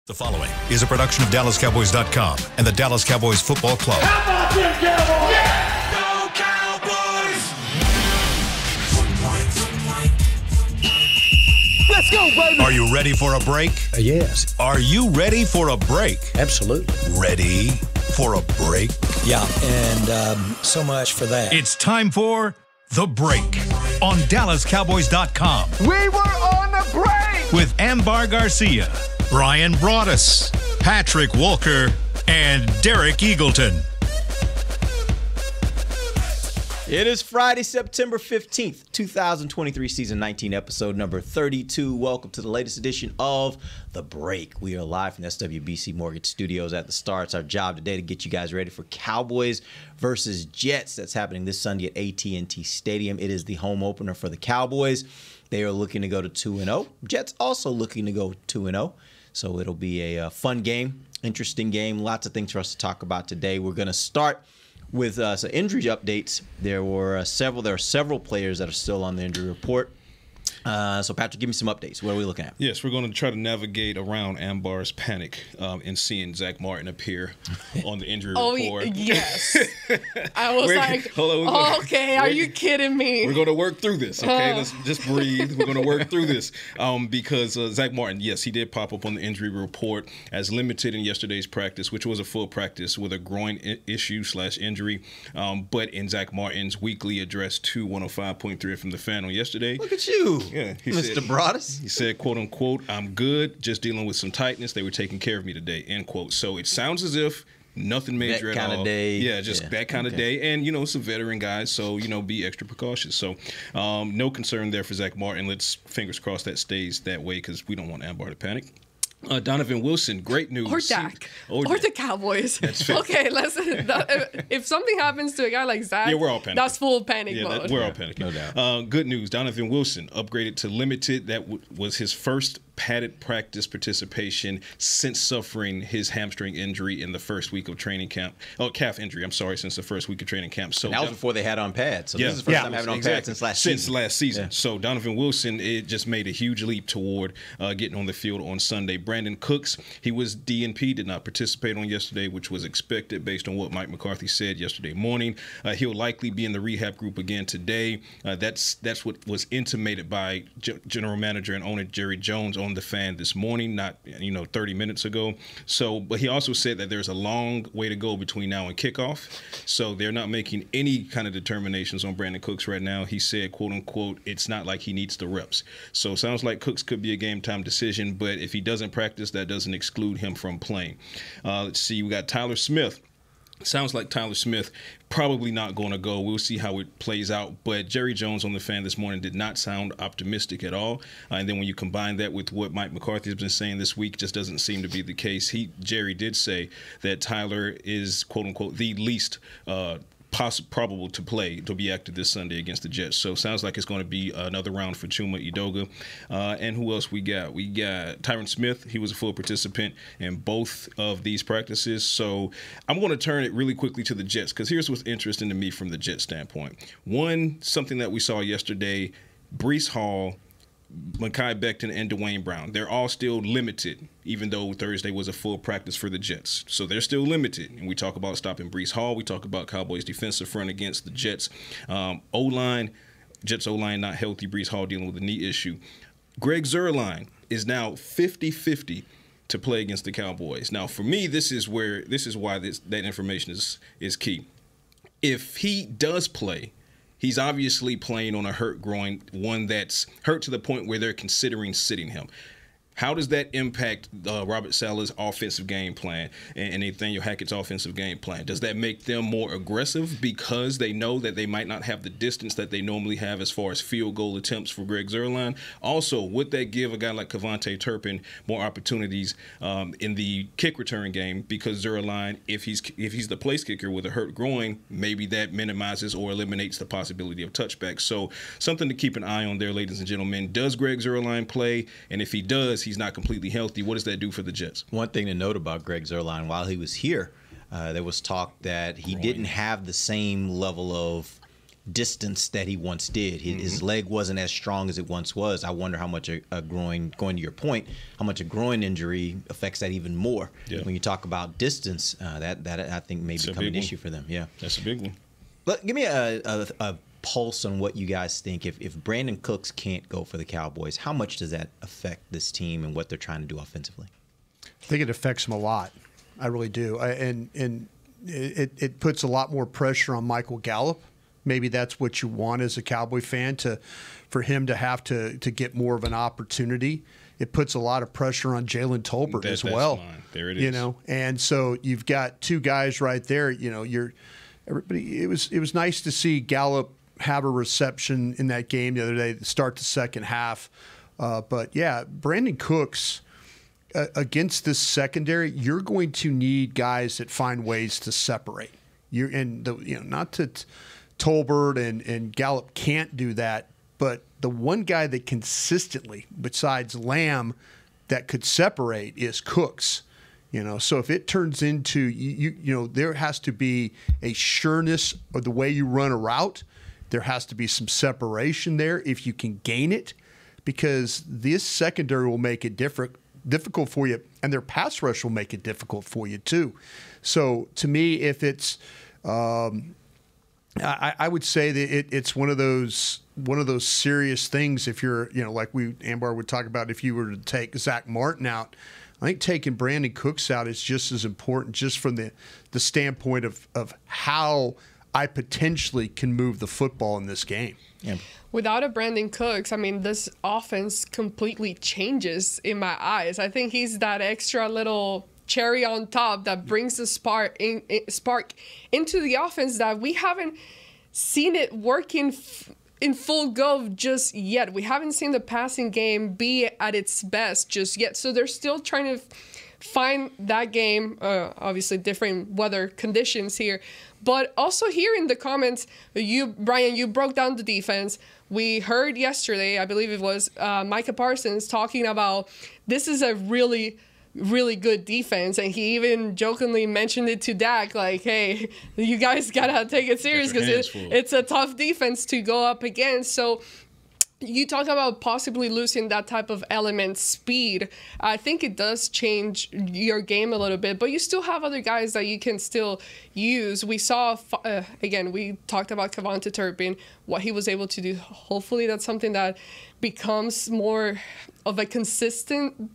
The following is a production of DallasCowboys.com and the Dallas Cowboys Football Club. How about them Cowboys? Yeah! Go Cowboys! Let's go, baby! Are you ready for a break? Yes. Are you ready for a break? Absolutely. Ready for a break? Yeah, and so much for that. It's time for The Break on DallasCowboys.com. We were on a break! With Ambar Garcia, Brian Broaddus, Patrick Walker, and Derek Eagleton. It is Friday, September 15th, 2023, season 19, episode number 32. Welcome to the latest edition of The Break. We are live from SWBC Mortgage Studios at the Star. It's our job today to get you guys ready for Cowboys versus Jets. That's happening this Sunday at AT&T Stadium. It is the home opener for the Cowboys. They are looking to go to 2-0. Jets also looking to go 2-0. So it'll be a fun game, interesting game. Lots of things for us to talk about today. We're going to start with some injury updates. There are several players that are still on the injury report. So, Patrick, give me some updates. What are we looking at? Yes, we're going to try to navigate around Ambar's panic in seeing Zack Martin appear on the injury report. Oh, yes. I was okay, are you kidding me? We're going to work through this, okay? Let's just breathe. We're going to work through this because Zack Martin, yes, he did pop up on the injury report as limited in yesterday's practice, which was a full practice with a groin issue/injury. But in Zack Martin's weekly address to 105.3 from the fan on yesterday. Look at you. Yeah, Mr. Broaddus. He said, quote unquote, "I'm good, just dealing with some tightness. They were taking care of me today," end quote. So it sounds as if nothing major at all. That kind of day. Yeah, just that kind of day. And, it's a veteran guy, so, be extra precautious. So no concern there for Zack Martin. Let's fingers crossed that stays that way because we don't want Ambar to panic. Donovan Wilson, great news. Or Dak. Or the Cowboys. That's fair. Okay, if something happens to a guy like Zack, we're all panicking. That's full panic mode. We're all panicking. No doubt. Good news. Donovan Wilson upgraded to limited. That was his first padded practice participation since suffering his hamstring injury in the first week of training camp. Oh, calf injury. I'm sorry, since the first week of training camp. So and that was before they had on pads. So this is the first time having on pads since last season. Yeah. So Donovan Wilson, it just made a huge leap toward getting on the field on Sunday. Brandin Cooks, he was DNP, did not participate on yesterday, which was expected based on what Mike McCarthy said yesterday morning. He'll likely be in the rehab group again today. That's what was intimated by General Manager and owner Jerry Jones on the fan this morning, not 30 minutes ago. So, but he also said that there's a long way to go between now and kickoff. So they're not making any kind of determinations on Brandin Cooks right now. He said, quote unquote, it's not like he needs the reps. So it sounds like Cooks could be a game time decision, but if he doesn't practice, that doesn't exclude him from playing. Let's see, we got Tyler Smith. Sounds like Tyler Smith probably not going to go. We'll see how it plays out. But Jerry Jones on the fan this morning did not sound optimistic at all. And then when you combine that with what Mike McCarthy has been saying this week, just doesn't seem to be the case. Jerry did say that Tyler is, quote unquote, the least probable to be active this Sunday against the Jets. So sounds like it's going to be another round for Chuma Edoga. And who else we got? We got Tyron Smith. He was a full participant in both of these practices. So I'm going to turn it really quickly to the Jets because here's what's interesting to me from the Jets standpoint. One, something that we saw yesterday, Breece Hall, Mekhi Becton, and Dwayne Brown. They're all still limited, even though Thursday was a full practice for the Jets. So they're still limited. And we talk about stopping Breece Hall. We talk about Cowboys' defensive front against the Jets. O-line, Jets O-line not healthy. Breece Hall dealing with a knee issue. Greg Zuerlein is now 50-50 to play against the Cowboys. Now, for me, this is why that information is key. If he does play, he's obviously playing on a hurt groin, one that's hurt to the point where they're considering sitting him. How does that impact Robert Saleh's offensive game plan and Nathaniel Hackett's offensive game plan? Does that make them more aggressive because they know that they might not have the distance that they normally have as far as field goal attempts for Greg Zuerlein? Also, would that give a guy like Kevontae Turpin more opportunities in the kick return game? Because Zuerlein, if he's the place kicker with a hurt groin, maybe that minimizes or eliminates the possibility of touchbacks. So something to keep an eye on there, ladies and gentlemen. Does Greg Zuerlein play? And if he does, he's not completely healthy. What does that do for the Jets? One thing to note about Greg Zuerlein, while he was here, there was talk that he didn't have the same level of distance that he once did. His leg wasn't as strong as it once was. I wonder how much a groin, going to your point, how much a groin injury affects that even more. Yeah. When you talk about distance, that I think may become an issue for them. Yeah, that's a big one. But give me a pulse on what you guys think. If Brandin Cooks can't go for the Cowboys, how much does that affect this team and what they're trying to do offensively? I think it affects them a lot. I really do. And it puts a lot more pressure on Michael Gallup. Maybe that's what you want as a Cowboy fan, for him to have to get more of an opportunity. It puts a lot of pressure on Jalen Tolbert as well. Mine. There it is. And so you've got two guys right there. Everybody. It was nice to see Gallup have a reception in that game the other day to start the second half. But yeah, Brandin Cooks against this secondary, you're going to need guys that find ways to separate. Not that Tolbert and Gallup can't do that, but the one guy that consistently, besides Lamb, that could separate is Cooks. So if it turns into there has to be a sureness of the way you run a route. There has to be some separation there if you can gain it, because this secondary will make it difficult for you, and their pass rush will make it difficult for you too. So to me, if it's I would say that it's one of those serious things. If you're, like Ambar would talk about, if you were to take Zack Martin out, I think taking Brandin Cooks out is just as important, just from the standpoint of how I potentially can move the football in this game. Yeah. Without a Brandin Cooks, I mean, this offense completely changes in my eyes. I think he's that extra little cherry on top that brings the spark into the offense that we haven't seen it working in full go just yet. We haven't seen the passing game be at its best just yet. So they're still trying to find that game, obviously different weather conditions here. But also here in the comments, Brian, you broke down the defense. We heard yesterday, I believe it was Micah Parsons talking about this is a really, really good defense. And he even jokingly mentioned it to Dak, like, hey, you guys got to take it serious because it's a tough defense to go up against. So you talk about possibly losing that type of element, speed. I think it does change your game a little bit, but you still have other guys that you can still use. We saw, again, we talked about Kevontae Turpin, what he was able to do. Hopefully that's something that becomes more of a consistent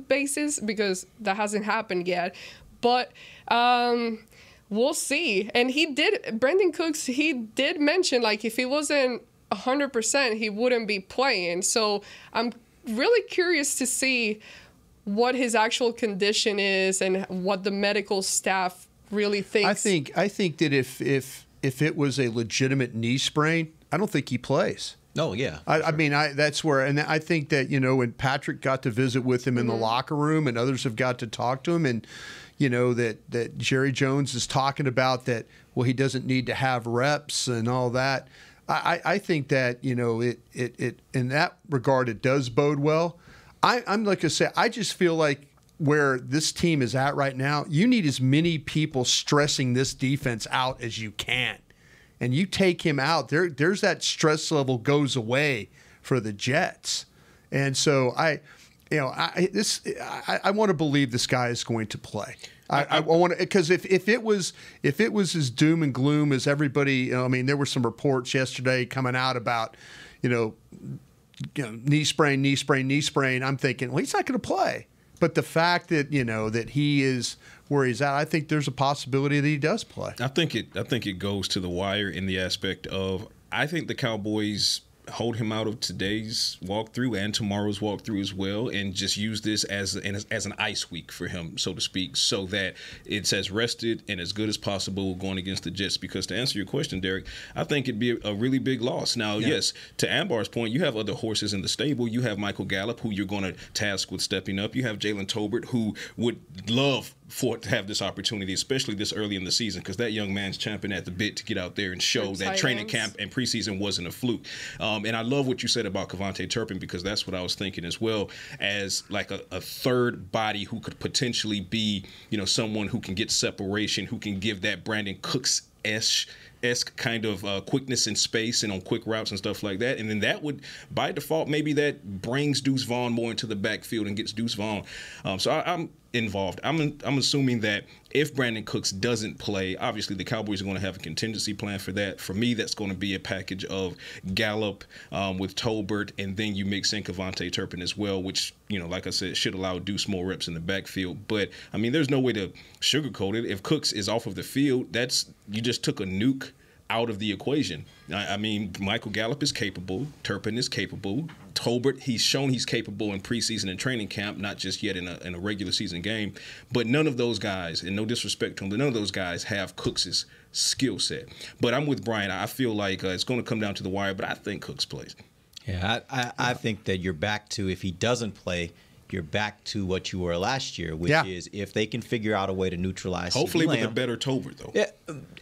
basis, because that hasn't happened yet. But we'll see. And Brandin Cooks, he did mention, like, if he wasn't 100%, he wouldn't be playing. So I'm really curious to see what his actual condition is and what the medical staff really thinks. I think that if it was a legitimate knee sprain, I don't think he plays. Oh yeah, I mean, that's where, and I think that when Patrick got to visit with him in the locker room, and others have got to talk to him, and that Jerry Jones is talking about that. Well, he doesn't need to have reps and all that. I think that it in that regard it does bode well. I'm like I say, I just feel like where this team is at right now, you need as many people stressing this defense out as you can, and you take him out, there's that stress level goes away for the Jets, and so I want to believe this guy is going to play. I want to, because if it was as doom and gloom as everybody, I mean, there were some reports yesterday coming out about, knee sprain. I'm thinking, well, he's not going to play. But the fact that that he is where he's at, I think there's a possibility that he does play. I think it goes to the wire in the aspect of, I think the Cowboys hold him out of today's walkthrough and tomorrow's walkthrough as well, and just use this as an ice week for him, so to speak, so that it's as rested and as good as possible going against the Jets. Because to answer your question, Derek, I think it'd be a really big loss. Now, yes, to Ambar's point, you have other horses in the stable. You have Michael Gallup, who you're going to task with stepping up. You have Jalen Tolbert, who would love to have this opportunity, especially this early in the season, because that young man's champing at the bit to get out there and show that training camp and preseason wasn't a fluke. And I love what you said about Kevontae Turpin, because that's what I was thinking as well, as like a third body who could potentially be, someone who can get separation, who can give that Brandin Cooks-esque esque kind of quickness in space and on quick routes and stuff like that. And then that would, by default, maybe that brings Deuce Vaughn more into the backfield and gets Deuce Vaughn. So I'm involved. I'm assuming that if Brandin Cooks doesn't play, obviously the Cowboys are going to have a contingency plan for that. For me, that's going to be a package of Gallup with Tolbert, and then you mix in Kevontae Turpin as well, which, like I said, should allow Deuce more reps in the backfield. But, I mean, there's no way to sugarcoat it. If Cooks is off of the field, you just took a nuke out of the equation. I mean, Michael Gallup is capable. Turpin is capable. Tolbert, he's shown he's capable in preseason and training camp, not just yet in a regular season game. But none of those guys, and no disrespect to them, but none of those guys have Cooks' skill set. But I'm with Brian. I feel like it's going to come down to the wire, but I think Cooks plays. Yeah, I think that you're back to, if he doesn't play, you're back to what you were last year, which is if they can figure out a way to neutralize. Hopefully, with a better Tolbert, though. Yeah,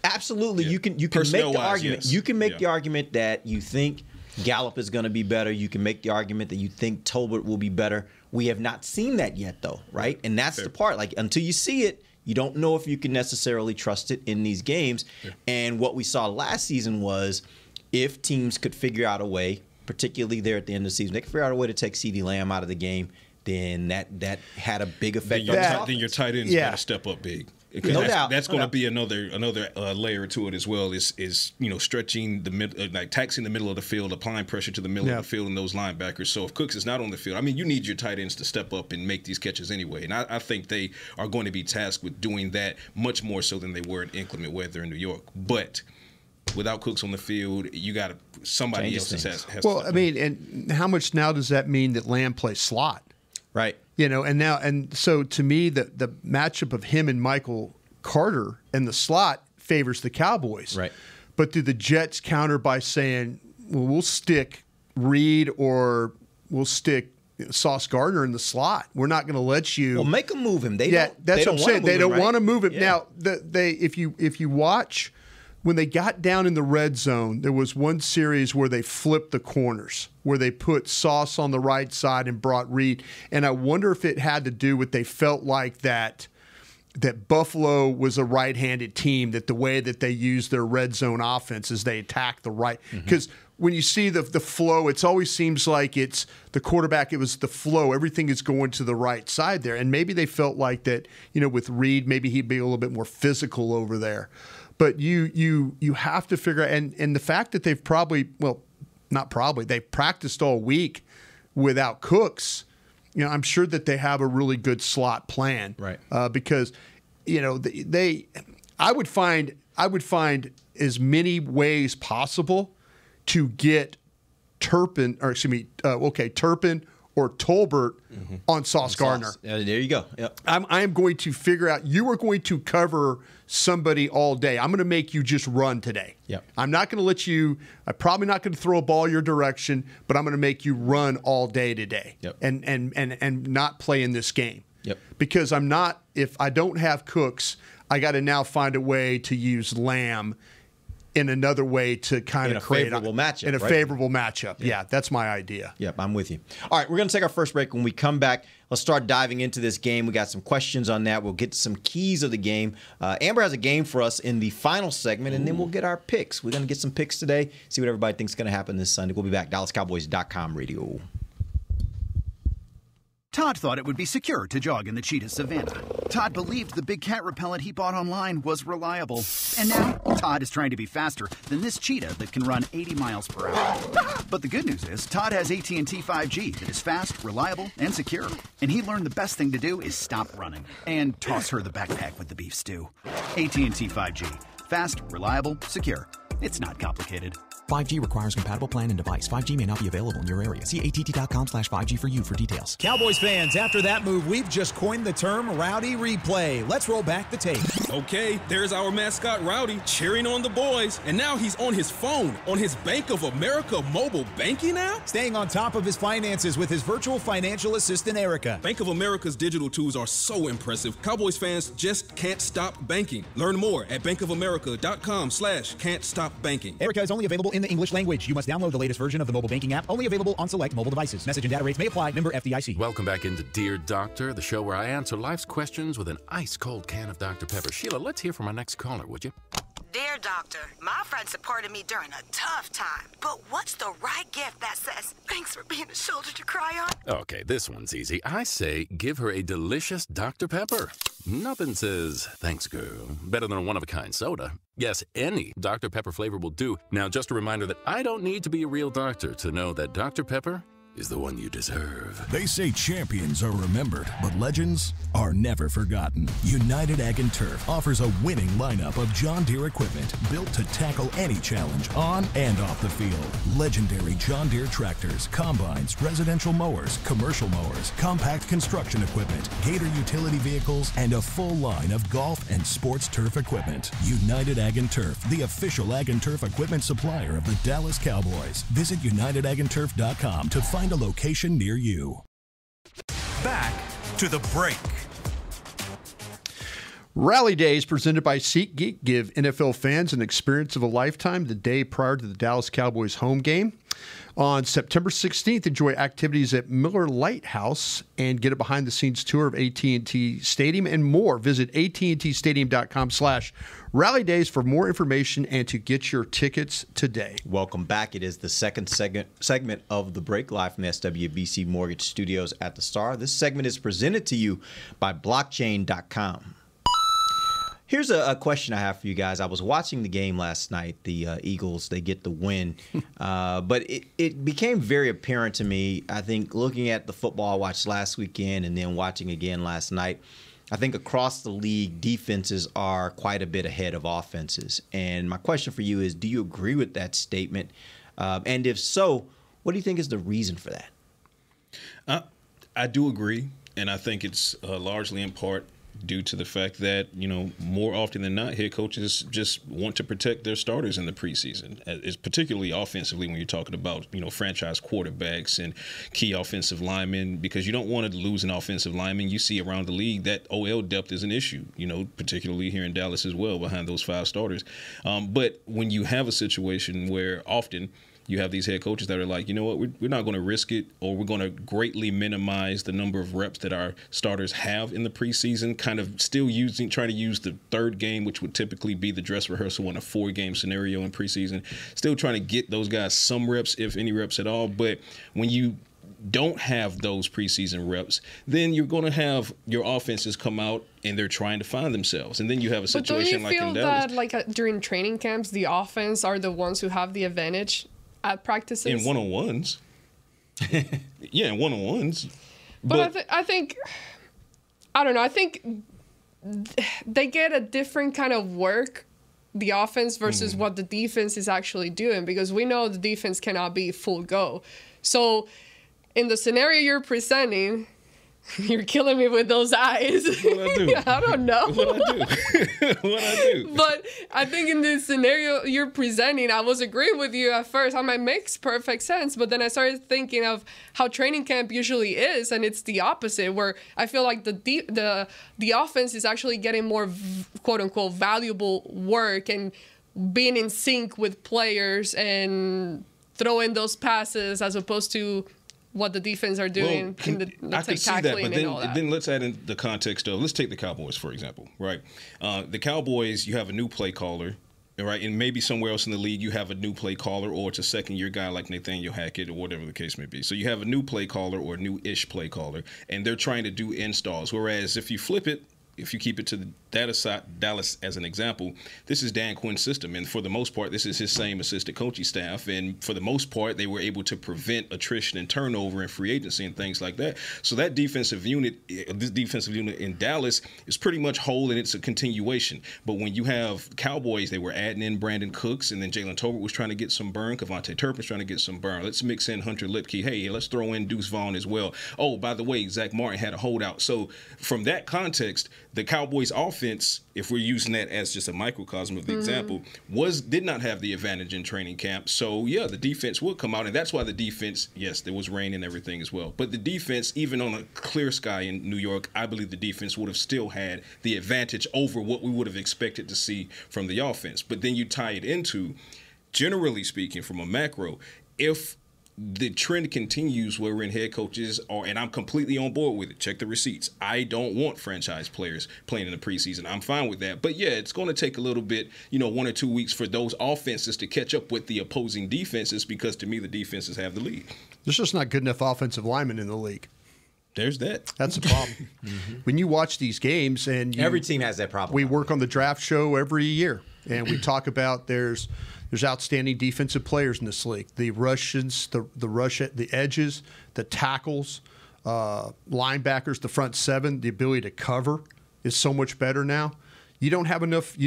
absolutely. Yeah. You can make the argument. Yes. You can make the argument that you think Gallup is going to be better. You can make the argument that you think Tolbert will be better. We have not seen that yet, though, right? And that's the part. Like, until you see it, you don't know if you can necessarily trust it in these games. Yeah. And what we saw last season was if teams could figure out a way, particularly there at the end of the season, they could figure out a way to take CeeDee Lamb out of the game, then that had a big effect on the offense. Then your tight end's got to step up big. No doubt. That's going to be another layer to it as well. Is stretching the mid, like taxing the middle of the field, applying pressure to the middle of the field and those linebackers. So if Cooks is not on the field, I mean, you need your tight ends to step up and make these catches anyway. And I think they are going to be tasked with doing that much more so than they were in inclement weather in New York. But without Cooks on the field, you got somebody else has to. Well, I mean, and how much now does that mean that Lamb plays slot? Right. And so to me, the matchup of him and Michael Carter in the slot favors the Cowboys. Right. But do the Jets counter by saying, well, we'll stick Reed or we'll stick Sauce Gardner in the slot? We're not going to let you. Well, make them move him. That's what I'm saying. They don't want to move him. Yeah. Now, if you watch, when they got down in the red zone, there was one series where they flipped the corners, where they put Sauce on the right side and brought Reed. And I wonder if it had to do with they felt like that Buffalo was a right-handed team, that the way that they used their red zone offense is they attack the right. Because when you see the flow, it always seems like it's the quarterback, it was the flow. Everything is going to the right side there. And maybe they felt like that, with Reed, maybe he'd be a little bit more physical over there. But you have to figure out, and the fact that they've they've practiced all week without Cooks, I'm sure that they have a really good slot plan. Right. Because, I would find as many ways possible to get Turpin or Tolbert on Sauce Gardner. There you go. Yep. I am going to figure out, you are going to cover somebody all day. I'm going to make you just run today. Yep. I'm not going to let you, I'm probably not going to throw a ball your direction, but I'm going to make you run all day today. Yep. And not play in this game. Yep. Because if I don't have Cooks, I got to now find a way to use Lamb in another way to kind of create favorable matchup. In a favorable matchup. Yeah, that's my idea. Yep, I'm with you. All right, we're going to take our first break. When we come back, let's start diving into this game. We got some questions on that. We'll get to some keys of the game. Amber has a game for us in the final segment, and then we'll get our picks. We're going to get some picks today, see what everybody thinks is going to happen this Sunday. We'll be back. DallasCowboys.com radio. Todd thought it would be secure to jog in the cheetah savanna. Todd believed the big cat repellent he bought online was reliable. And now, Todd is trying to be faster than this cheetah that can run 80 miles per hour. But the good news is, Todd has AT&T 5G that is fast, reliable, and secure. And he learned the best thing to do is stop running and toss her the backpack with the beef stew. AT&T 5G. Fast, reliable, secure. It's not complicated. 5G requires compatible plan and device. 5G may not be available in your area. See att.com/5G for you for details. Cowboys fans, after that move, we've just coined the term Rowdy Replay. Let's roll back the tape. Okay, there's our mascot Rowdy cheering on the boys. And now he's on his phone, on his Bank of America mobile banking app? Staying on top of his finances with his virtual financial assistant, Erica. Bank of America's digital tools are so impressive. Cowboys fans just can't stop banking. Learn more at bankofamerica.com/can't-stop-banking. Erica is only available in the English language. You must download the latest version of the mobile banking app, only available on select mobile devices. Message and data rates may apply. Member FDIC. Welcome back into Dear Doctor, the show where I answer life's questions with an ice-cold can of Dr. Pepper. Sheila, let's hear from our next caller, would you? Dear Doctor, my friend supported me during a tough time. But what's the right gift that says, thanks for being a shoulder to cry on? Okay, this one's easy. I say give her a delicious Dr. Pepper. Nothing says, thanks, girl, better than a one-of-a-kind soda. Yes, any Dr. Pepper flavor will do. Now, just a reminder that I don't need to be a real doctor to know that Dr. Pepper is the one you deserve. They say champions are remembered, but legends are never forgotten. United Ag and Turf offers a winning lineup of John Deere equipment built to tackle any challenge on and off the field. Legendary John Deere tractors, combines, residential mowers, commercial mowers, compact construction equipment, Gator utility vehicles, and a full line of golf and sports turf equipment. United Ag and Turf, the official Ag and Turf equipment supplier of the Dallas Cowboys. Visit unitedagandturf.com to find a location near you. Back to the break. Rally Days presented by SeatGeek give NFL fans an experience of a lifetime the day prior to the Dallas Cowboys home game. On September 16th, enjoy activities at Miller Lighthouse and get a behind-the-scenes tour of AT&T Stadium and more. Visit attstadium.com/Rally Days for more information and to get your tickets today. Welcome back. It is the second segment of The Break, live from the SWBC Mortgage Studios at the Star. This segment is presented to you by blockchain.com. Here's a question I have for you guys. I was watching the game last night. The Eagles, they get the win. But it became very apparent to me, I think, looking at the football I watched last weekend and then watching again last night, I think across the league, defenses are quite a bit ahead of offenses. And my question for you is, do you agree with that statement? And if so, what do you think is the reason for that? I do agree, and I think it's largely in part due to the fact that, more often than not, head coaches just want to protect their starters in the preseason. It's particularly offensively when you're talking about, franchise quarterbacks and key offensive linemen, because you don't want to lose an offensive lineman. You see around the league that OL depth is an issue, particularly here in Dallas as well, behind those 5 starters. But when you have a situation where often you have these head coaches that are like, you know what, we're not going to risk it, or we're going to greatly minimize the number of reps that our starters have in the preseason, kind of still trying to use the third game, which would typically be the dress rehearsal in a 4-game scenario in preseason, still trying to get those guys some reps, if any reps at all. But when you don't have those preseason reps, then you're going to have your offenses come out and they're trying to find themselves. And then you have a situation like in Dallas. But don't you feel that during training camps, the offense are the ones who have the advantage at practices? In one-on-ones. Yeah, in one-on-ones. But I think, I don't know, I think they get a different kind of work, the offense, versus what the defense is actually doing, because we know the defense cannot be full go. So in the scenario you're presenting, you're killing me with those eyes. What I do? I don't know. What I do? But I think in this scenario you're presenting, I was agreeing with you at first. It makes perfect sense. But then I started thinking of how training camp usually is, and it's the opposite, where I feel like the offense is actually getting more quote unquote valuable work and being in sync with players and throwing those passes, as opposed to what the defense are doing in the tackling and all that. Then let's add in the context of, let's take the Cowboys, for example, right? The Cowboys, you have a new play caller, right? And maybe somewhere else in the league you have a new play caller, or it's a second-year guy like Nathaniel Hackett or whatever the case may be. So you have a new play caller or a new-ish play caller, and they're trying to do installs. Whereas if you flip it, if you keep it to the Dallas as an example, this is Dan Quinn's system. And for the most part, this is his same assistant coaching staff. And for the most part, they were able to prevent attrition and turnover and free agency and things like that. So that defensive unit, this defensive unit in Dallas is pretty much whole, and it's a continuation. But when you have Cowboys, they were adding in Brandin Cooks, and then Jalen Tolbert was trying to get some burn. Kevontae Turpin's trying to get some burn. Let's mix in Hunter Lipke. Hey, let's throw in Deuce Vaughn as well. Oh, by the way, Zack Martin had a holdout. So from that context, the Cowboys offense, if we're using that as just a microcosm of the example, did not have the advantage in training camp. So yeah, the defense would come out, and that's why the defense, yes, there was rain and everything as well. But the defense, even on a clear sky in New York, I believe the defense would have still had the advantage over what we would have expected to see from the offense. But then you tie it into, generally speaking, from a macro, if the trend continues where when head coaches are, and I'm completely on board with it. Check the receipts. I don't want franchise players playing in the preseason. I'm fine with that. But yeah, it's going to take a little bit, 1 or 2 weeks for those offenses to catch up with the opposing defenses, because to me, the defenses have the lead. There's just not good enough offensive linemen in the league. There's that. That's a problem. When you watch these games, and every team has that problem. We work on the draft show every year, and we talk about there's outstanding defensive players in this league. The Russians, the edges, the tackles, linebackers, the front seven, the ability to cover is so much better now. You don't have enough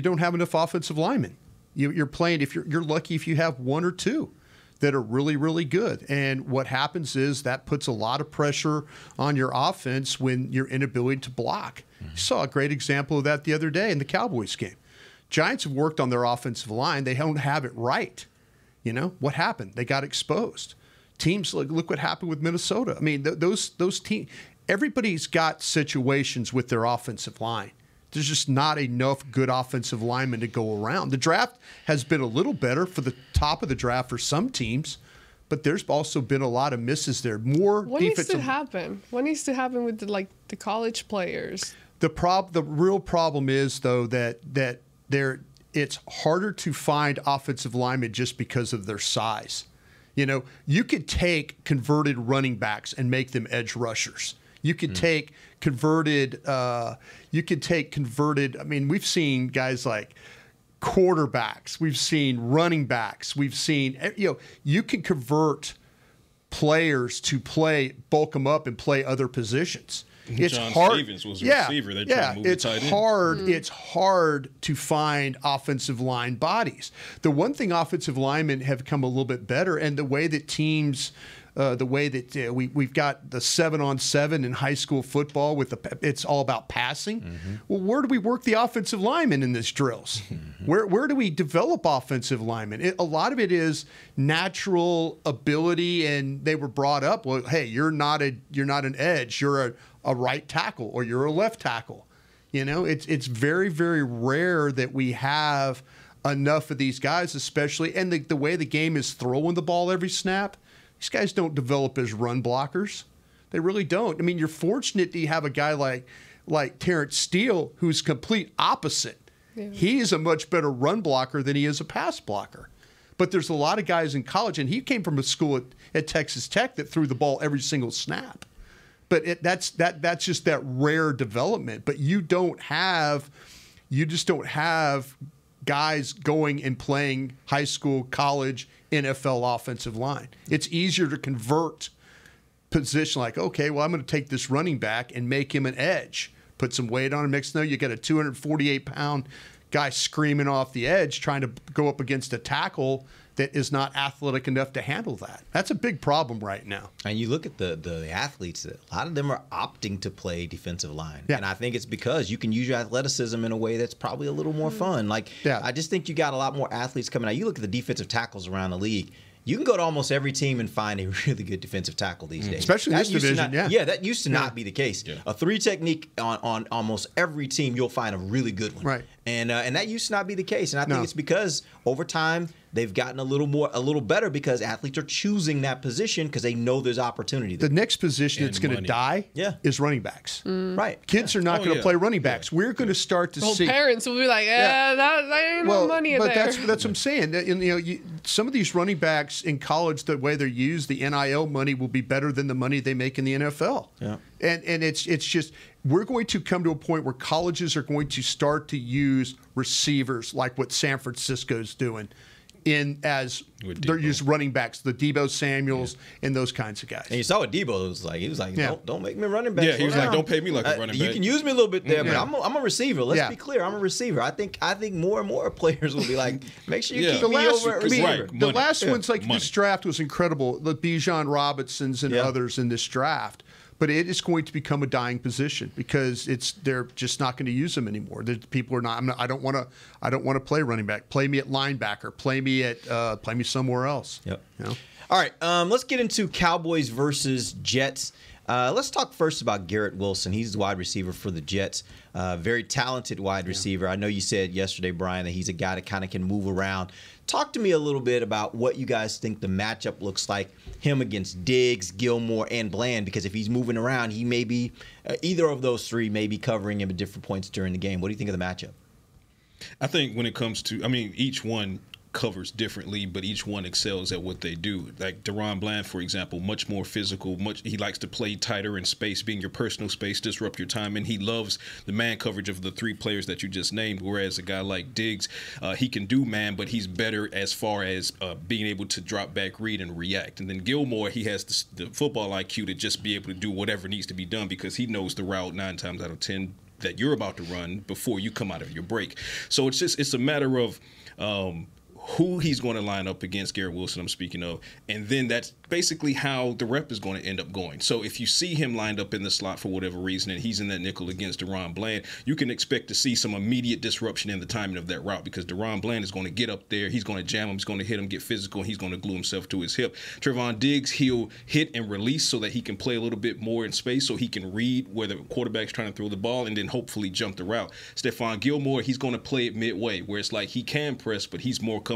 offensive linemen. You're playing, if you're lucky if you have 1 or 2 that are really, really good. And what happens is that puts a lot of pressure on your offense when your inability to block. You saw a great example of that the other day in the Cowboys game. Giants have worked on their offensive line. They don't have it right. What happened? They got exposed. Teams, look what happened with Minnesota. I mean, those teams, everybody's got situations with their offensive line. There's just not enough good offensive linemen to go around. The draft has been a little better for the top of the draft for some teams, but there's also been a lot of misses there. What needs to happen? What needs to happen with the college players? The real problem is, though, that it's harder to find offensive linemen just because of their size. You could take converted running backs and make them edge rushers. You could take converted. I mean, we've seen guys like quarterbacks. We've seen running backs. We've seen. You can convert players to bulk them up and play other positions. It's John hard. Stevens was a receiver. They tried to move it's the tight end. hard. It's hard to find offensive line bodies. The one thing offensive linemen have come a little bit better, and the way that teams, we've got the 7-on-7 in high school football it's all about passing. Well, where do we work the offensive linemen in these drills? Where do we develop offensive linemen? A lot of it is natural ability, and they were brought up. Well, hey, you're not an edge. You're a right tackle, or you're a left tackle. It's very, very rare that we have enough of these guys, especially, and the way the game is throwing the ball every snap. These guys don't develop as run blockers. They really don't. I mean, you're fortunate to have a guy like Terrence Steele, who's complete opposite. Yeah. He is a much better run blocker than he is a pass blocker. But there's a lot of guys in college, and he came from a school at Texas Tech that threw the ball every single snap. But that's just that rare development. But you just don't have guys going and playing high school, college, NFL offensive line. It's easier to convert position like, okay, well, I'm going to take this running back and make him an edge, put some weight on him. Next thing you got a 248-pound guy screaming off the edge trying to go up against a tackle that is not athletic enough to handle that. That's a big problem right now. And you look at the athletes, a lot of them are opting to play defensive line. Yeah. And I think it's because you can use your athleticism in a way that's probably a little more fun. I just think you got a lot more athletes coming out. You look at the defensive tackles around the league. You can go to almost every team and find a really good defensive tackle these days. Especially in this division, that used to not be the case. Yeah. A 3 technique on almost every team, you'll find a really good one. Right. And that used to not be the case. And I think it's because over time they've gotten a little better because athletes are choosing that position because they know there's opportunity there. The next position that's going to die is running backs. Right. Kids are not going to play running backs. We're going to start to see. Parents will be like, that ain't no money in there. But that's what I'm saying. Some of these running backs in college, the way they're used, the NIL money will be better than the money they make in the NFL. Yeah. And it's just we're going to come to a point where colleges are going to start to use receivers like what San Francisco's doing they're using running backs, the Deebo Samuels and those kinds of guys. And you saw what Deebo was like. He was like, don't make me running back. Yeah, he was like, don't pay me like a running back. You can use me a little bit there, but I'm a receiver. Let's be clear, I'm a receiver. I think more and more players will be like, make sure you keep me over at receiver. The last ones this draft was incredible. The Bijan Robinsons and others in this draft. But it is going to become a dying position because they're just not going to use them anymore. People are not. I don't want to play running back. Play me at linebacker. Play me somewhere else. Yep. All right. Let's get into Cowboys versus Jets. Let's talk first about Garrett Wilson. He's the wide receiver for the Jets. Very talented wide receiver. I know you said yesterday, Brian, that he's a guy that kind of can move around. Talk to me a little bit about what you guys think the matchup looks like, him against Diggs, Gilmore, and Bland, because if he's moving around, he may be, either of those three may be covering him at different points during the game. What do you think of the matchup? I think when it comes to, each one covers differently, but each one excels at what they do. Like DaRon Bland, for example, much more physical. He likes to play tighter in space, being your personal space, disrupt your time, and he loves the man coverage of the three players that you just named. Whereas a guy like Diggs, he can do man, but he's better as far as being able to drop back, read, and react. And then Gilmore, he has the football IQ to just be able to do whatever needs to be done because he knows the route 9 times out of 10 that you're about to run before you come out of your break. So it's a matter of who he's going to line up against, Garrett Wilson I'm speaking of, and then that's basically how the rep is going to end up going. So if you see him lined up in the slot for whatever reason and he's in that nickel against DaRon Bland, you can expect to see some immediate disruption in the timing of that route because DaRon Bland is going to get up there, he's going to jam him, he's going to hit him, get physical, and he's going to glue himself to his hip. Trevon Diggs, he'll hit and release so that he can play a little bit more in space so he can read where the quarterback's trying to throw the ball and then hopefully jump the route. Stephon Gilmore, he's going to play it midway where it's like he can press, but he's more comfortable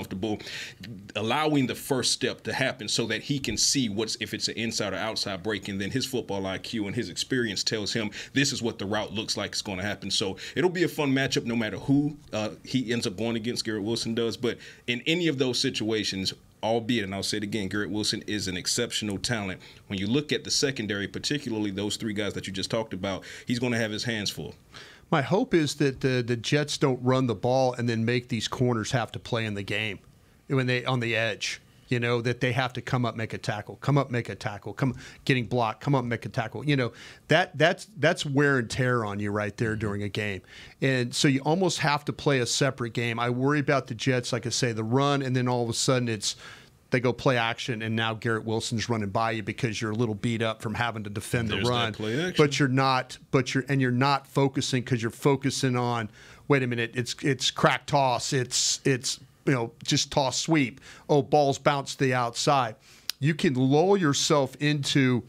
allowing the first step to happen so that he can see if it's an inside or outside break, and then his football IQ and his experience tells him this is what the route looks like it's going to happen. So it'll be a fun matchup no matter who he ends up going against, Garrett Wilson does. But in any of those situations, albeit, and I'll say it again, Garrett Wilson is an exceptional talent. When you look at the secondary, particularly those three guys that you just talked about, he's going to have his hands full. My hope is that the Jets don't run the ball and then make these corners have to play in the game when they on the edge. That they have to come up, make a tackle, come up, make a tackle, come getting blocked, come up, make a tackle. That's wear and tear on you right there during a game. And so you almost have to play a separate game. I worry about the Jets, like I say, the run, and then all of a sudden they go play action, and now Garrett Wilson's running by you because you're a little beat up from having to defend the run. But you're not focusing because you're focusing on, wait a minute, it's crack toss, it's just toss sweep. Oh, balls bounce to the outside. You can lull yourself into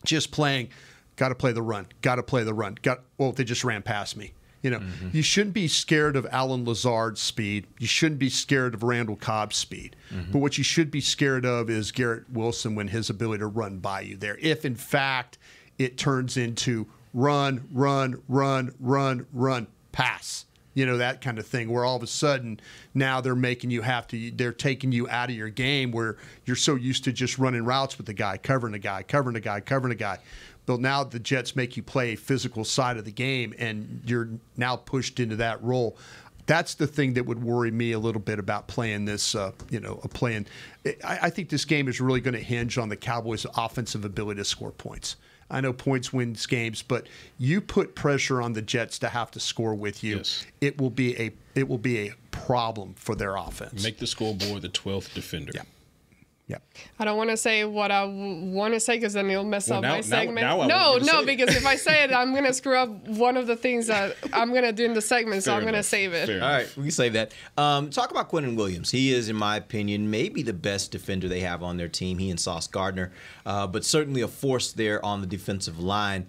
just playing, got to play the run, got to play the run. They just ran past me. You shouldn't be scared of Alan Lazard's speed. You shouldn't be scared of Randall Cobb's speed. But what you should be scared of is Garrett Wilson when his ability to run by you there. If, in fact, it turns into run, pass. That kind of thing where all of a sudden now they're taking you out of your game where you're so used to just running routes with the guy, covering a guy. But now the Jets make you play a physical side of the game and you're now pushed into that role. That's the thing that would worry me a little bit about playing this, I think this game is really going to hinge on the Cowboys' offensive ability to score points. I know points wins games, but you put pressure on the Jets to have to score with you. Yes. It will be a problem for their offense. Make the scoreboard the 12th defender. Yeah. I don't want to say what I want to say because then it'll mess up my segment. No, because if I say it, I'm going to screw up one of the things that I'm going to do in the segment, so I'm going to save it. All right, we can save that. Talk about Quinnen Williams. He is, in my opinion, maybe the best defender they have on their team, he and Sauce Gardner, but certainly a force there on the defensive line.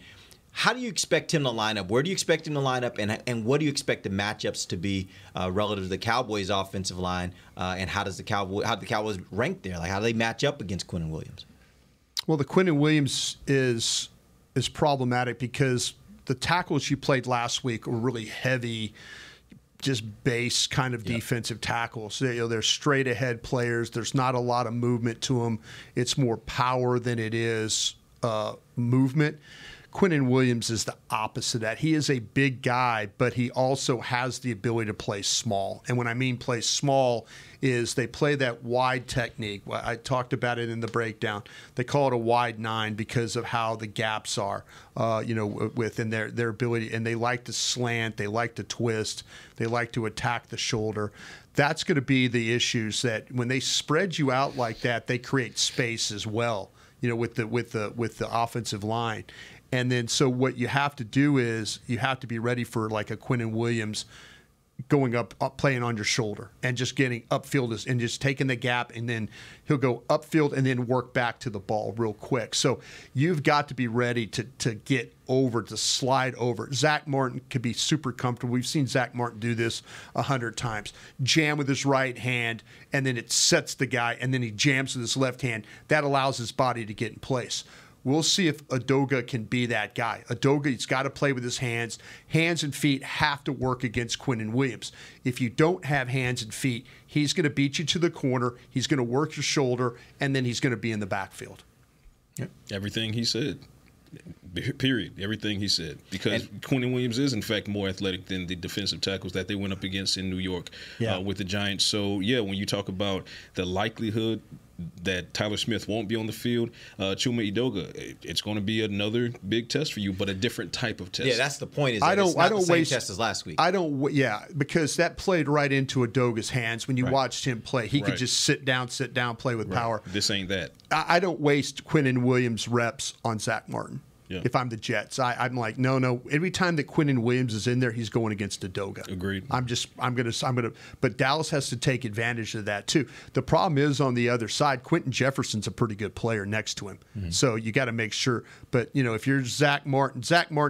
How do you expect him to line up? Where do you expect him to line up? And what do you expect the matchups to be relative to the Cowboys' offensive line? And how do the Cowboys rank there? Like, how do they match up against Quinnen Williams? Well, the Quinnen Williams is problematic because the tackles you played last week were really heavy, just base kind of defensive tackles. They're straight ahead players. There's not a lot of movement to them. It's more power than it is movement. Quinnen Williams is the opposite of that. He is a big guy, but he also has the ability to play small. And when I mean play small is they play that wide technique. I talked about it in the breakdown. They call it a wide 9 because of how the gaps are, within their ability. And they like to slant. They like to twist. They like to attack the shoulder. That's going to be the issues that when they spread you out like that, they create space as well, with the offensive line. And then so what you have to do is you have to be ready for like a Quinnen Williams going up playing on your shoulder and just getting upfield and just taking the gap, and then he'll go upfield and then work back to the ball real quick. So you've got to be ready to get over, to slide over. Zack Martin could be super comfortable. We've seen Zack Martin do this 100 times. Jam with his right hand, and then it sets the guy, and then he jams with his left hand. That allows his body to get in place. We'll see if Udoka can be that guy. Udoka's got to play with his hands. Hands and feet have to work against Quinnen Williams. If you don't have hands and feet, he's going to beat you to the corner. He's going to work your shoulder, and then he's going to be in the backfield. Yep. Everything he said. Period. Everything he said. Because Quinnen Williams is, in fact, more athletic than the defensive tackles that they went up against in New York with the Giants. So, yeah, when you talk about the likelihood that Tyler Smith won't be on the field, Chuma Edoga, it's going to be another big test for you, but a different type of test. Yeah, that's the point. Is that it's not the same test as last week. Because that played right into Udoga's hands when you watched him play. He could just sit down, play with power. This ain't that. I don't waste Quinnen Williams reps on Zack Martin. Yeah. If I'm the Jets, I'm like, no. Every time that Quinnen Williams is in there, he's going against Udoga. Agreed. I'm gonna. But Dallas has to take advantage of that too. The problem is on the other side, Quentin Jefferson's a pretty good player next to him. Mm-hmm. So you got to make sure. But if you're Zack Martin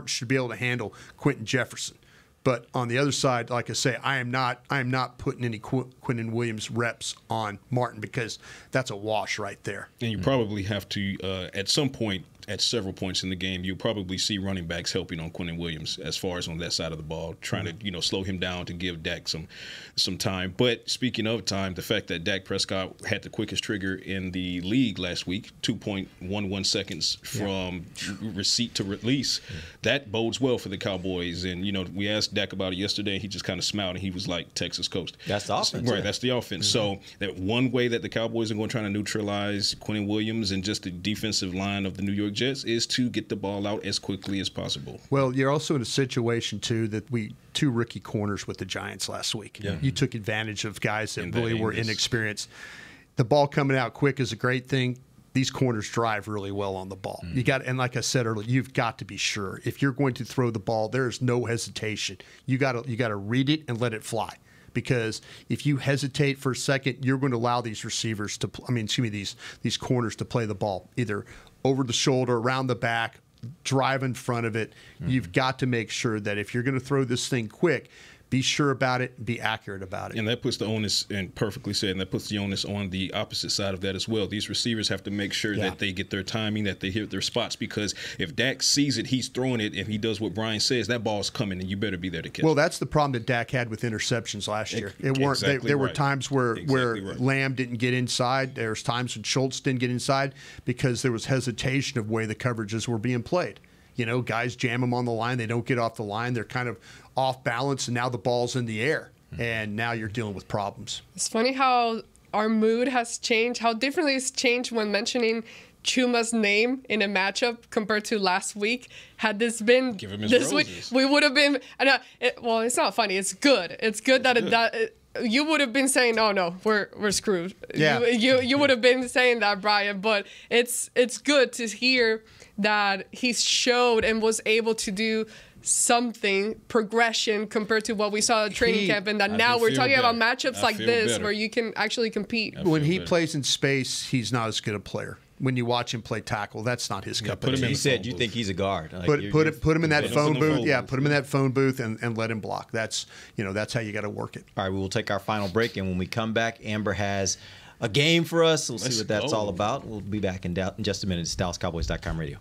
should be able to handle Quentin Jefferson. But on the other side, like I say, I am not putting any Quinnen Williams reps on Martin, because that's a wash right there. And you probably have to, at some point, at several points in the game, you'll probably see running backs helping on Quinnen Williams as far as on that side of the ball, trying to slow him down to give Dak some time. But speaking of time, the fact that Dak Prescott had the quickest trigger in the league last week, 2.11 seconds from receipt to release, that bodes well for the Cowboys. And, we asked Dak about it yesterday. He just kind of smiled, and he was like, Texas coast. That's the offense. Right, that's the offense. So that one way that the Cowboys are going to try to neutralize Quinnen Williams and just the defensive line of the New York Jets is to get the ball out as quickly as possible. Well, you're also in a situation, too, that two rookie corners with the Giants last week. Yeah. You took advantage of guys that really were inexperienced. The ball coming out quick is a great thing. These corners drive really well on the ball. And like I said earlier, you've got to be sure. If you're going to throw the ball, there's no hesitation. You got to read it and let it fly. Because if you hesitate for a second, you're going to allow these receivers these corners to play the ball either over the shoulder, around the back, drive in front of it. You've got to make sure that if you're going to throw this thing quick, be sure about it and be accurate about it. And that puts the onus, and perfectly said, and that puts the onus on the opposite side of that as well. These receivers have to make sure that they get their timing, that they hit their spots, because if Dak sees it, he's throwing it, and he does what Brian says, that ball's coming, and you better be there to catch it. Well, that's the problem that Dak had with interceptions last year. There were times where Lamb didn't get inside. There was times when Schultz didn't get inside because there was hesitation of the way the coverages were being played. Guys jam them on the line. They don't get off the line. They're kind of off balance, and now the ball's in the air, and now you're dealing with problems. It's funny how our mood has changed, how differently it's changed when mentioning Chuma's name in a matchup compared to last week. Had this been this week, we would have been. Well, it's not funny. It's good. It's good that you would have been saying, "Oh no, we're screwed." Yeah. You would have been saying that, Brian. But it's good to hear that he showed and was able to do something progression compared to what we saw at training camp, and that now we're talking about matchups like this where you can actually compete. When he plays in space, he's not as good a player. When you watch him play tackle, that's not his cup of tea. You said you think he's a guard. Put him in that phone booth. Yeah, put him in that phone booth and let him block. That's how you got to work it. All right, we will take our final break, and when we come back, Amber has a game for us. We'll see what that's all about. We'll be back in just a minute. It's DallasCowboys.com radio.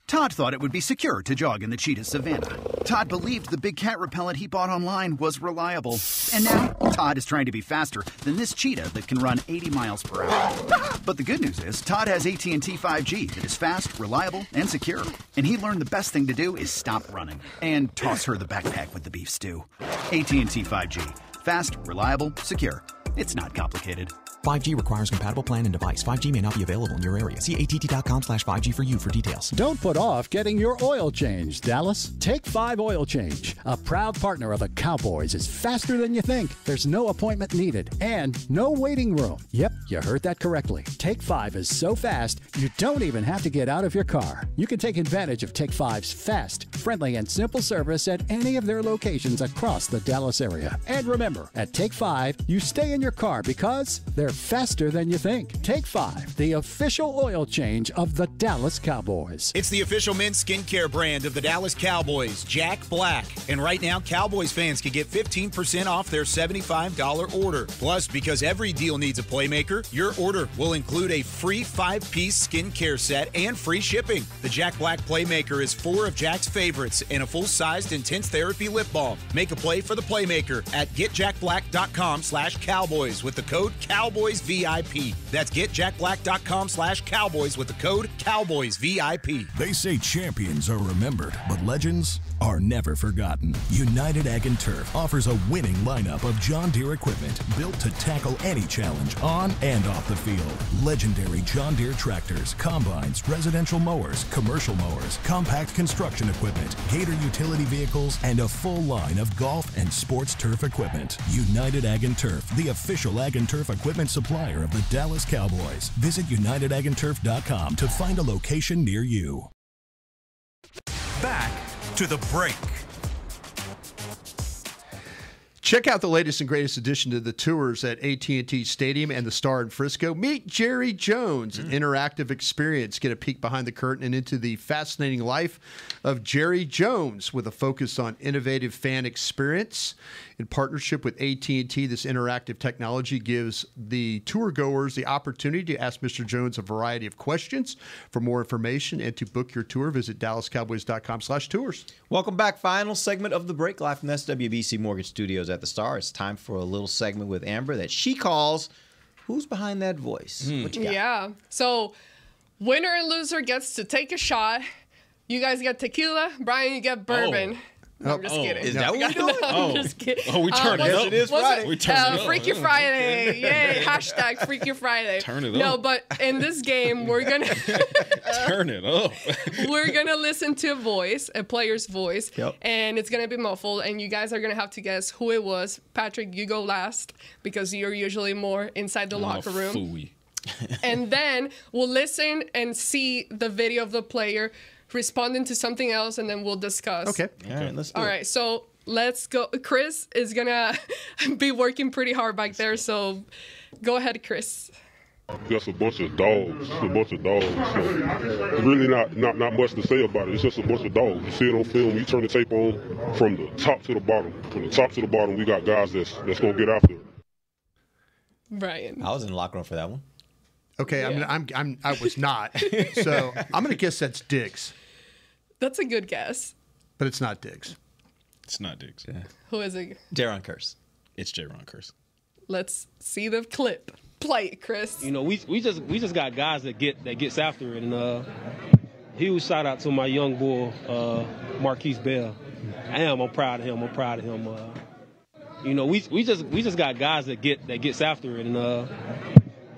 Todd thought it would be secure to jog in the cheetah savanna. Todd believed the big cat repellent he bought online was reliable. And now, Todd is trying to be faster than this cheetah that can run 80 miles per hour. But the good news is, Todd has AT&T 5G that is fast, reliable, and secure. And he learned the best thing to do is stop running and toss her the backpack with the beef stew. AT&T 5G. Fast, reliable, secure. It's not complicated. 5G requires compatible plan and device. 5G may not be available in your area. See att.com/5G for you for details. Don't put off getting your oil changed, Dallas. Take 5 Oil Change, a proud partner of the Cowboys, is faster than you think. There's no appointment needed and no waiting room. Yep, you heard that correctly. Take 5 is so fast, you don't even have to get out of your car. You can take advantage of Take 5's fast, friendly, and simple service at any of their locations across the Dallas area. And remember, at Take 5, you stay in your car because they're faster than you think. Take 5, the official oil change of the Dallas Cowboys. It's the official men's skincare brand of the Dallas Cowboys, Jack Black. And right now, Cowboys fans can get 15% off their $75 order. Plus, because every deal needs a playmaker, your order will include a free 5-piece skincare set and free shipping. The Jack Black Playmaker is 4 of Jack's favorites and a full-sized intense therapy lip balm. Make a play for the Playmaker at getjackblack.com/Cowboys with the code CowboysVIP. That's getjackblack.com/Cowboys with the code CowboysVIP. They say champions are remembered, but legends are never forgotten. United Ag and Turf offers a winning lineup of John Deere equipment built to tackle any challenge on and off the field. Legendary John Deere tractors, combines, residential mowers, commercial mowers, compact construction equipment, Gator utility vehicles, and a full line of golf and sports turf equipment. United Ag and Turf, the official Ag and Turf equipment supplier of the Dallas Cowboys. Visit unitedagandturf.com to find a location near you. Back to the break. Check out the latest and greatest addition to the tours at AT&T Stadium and the Star in Frisco. Meet Jerry Jones, an interactive experience. Get a peek behind the curtain and into the fascinating life of Jerry Jones with a focus on innovative fan experience. In partnership with AT&T, this interactive technology gives the tour goers the opportunity to ask Mr. Jones a variety of questions. For more information and to book your tour, visit dallascowboys.com/tours. Welcome back. Final segment of the break, live from the SWBC Mortgage Studios at the Star. It's time for a little segment with Amber that she calls "Who's Behind That Voice?" What you got? Yeah. So winner and loser gets to take a shot. You guys get tequila. Brian, you get bourbon. No, I'm just kidding. Is that what we're doing? I'm just kidding. Oh, we turned it up. It is Friday. We turned it up. Freaky Friday. Yay. Hashtag Freaky Friday. Turn it up. No, but in this game, we're going to... Turn it up. We're going to listen to a voice, a player's voice, Yep. and it's going to be muffled, and you guys are going to have to guess who it was. Patrick, you go last because you're usually more inside the locker room. Phooey. And then we'll listen and see the video of the player responding to something else, and then we'll discuss. Okay. All right, let's do All it. right, so let's go. Chris is going to be working pretty hard back there, so go ahead, Chris. Just a bunch of dogs. Just a bunch of dogs. So it's really not much to say about it. It's just a bunch of dogs. You see it on film. You turn the tape on from the top to the bottom. From the top to the bottom, we got guys that's going to get after it. Brian. I was in the locker room for that one. Okay, Yeah. I was not. So I'm going to guess that's Diggs, That's a good guess. but it's not Diggs. It's not Diggs. Yeah. Who is it? Jaron Curse. It's Jaron Curse. Let's see the clip. Play it, Chris. You know, we just got guys that gets after it, and huge shout out to my young boy Marquise Bell. I'm proud of him. You know, we just got guys that gets after it, and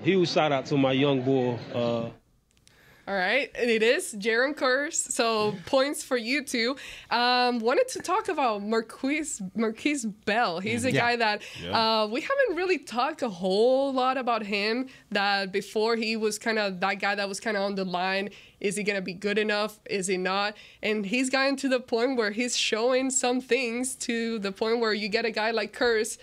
huge shout out to my young boy. All right, it is Jaron Curse. So points for you two. Wanted to talk about Marquise Bell. He's a guy that we haven't really talked a whole lot about him. That before he was kind of that guy that was kind of on the line. Is he gonna be good enough? Is he not? And he's gotten to the point where he's showing some things to the point where you get a guy like Curse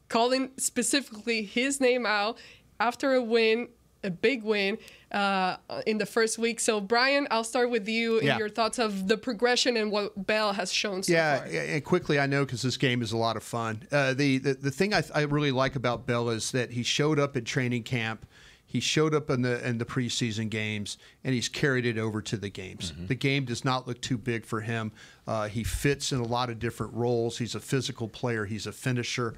calling specifically his name out after a win. A big win in the first week. So, Brian, I'll start with you and your thoughts of the progression and what Bell has shown so far. And quickly, I know because this game is a lot of fun. The thing I really like about Bell is that he showed up at training camp. He showed up in the preseason games, and he's carried it over to the games. The game does not look too big for him. He fits in a lot of different roles. He's a physical player. He's a finisher.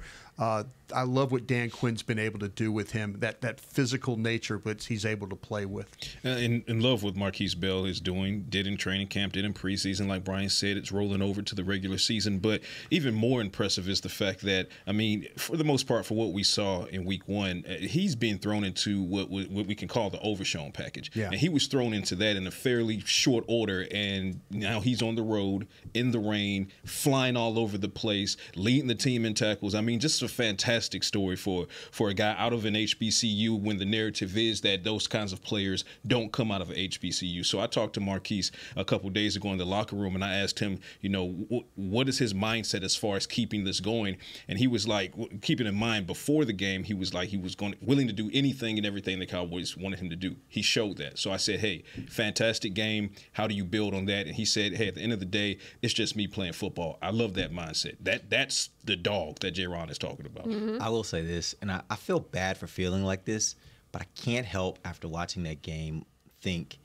I love what Dan Quinn's been able to do with him, that physical nature, but he's able to play with. In love with Marquise Bell is doing, did in training camp, did in preseason, like Brian said, it's rolling over to the regular season. But even more impressive is the fact that, I mean, for the most part, for what we saw in week 1, he's being thrown into what we can call the overshown package. Yeah. And he was thrown into that in a fairly short order, and now he's on the road, in the rain, flying all over the place, leading the team in tackles. I mean, just a fantastic story for a guy out of an HBCU when the narrative is that those kinds of players don't come out of an HBCU. So I talked to Marquise a couple days ago in the locker room, and I asked him, you know, what is his mindset as far as keeping this going? And he was like, keeping in mind before the game, he was like, he was willing to do anything and everything the Cowboys wanted him to do. He showed that. So I said, hey, fantastic game. How do you build on that? And he said, hey, at the end of the day, it's just me playing football. I love that mindset. That's the dog that J-Ron is talking about. I will say this, and I feel bad for feeling like this, but I can't help after watching that game think,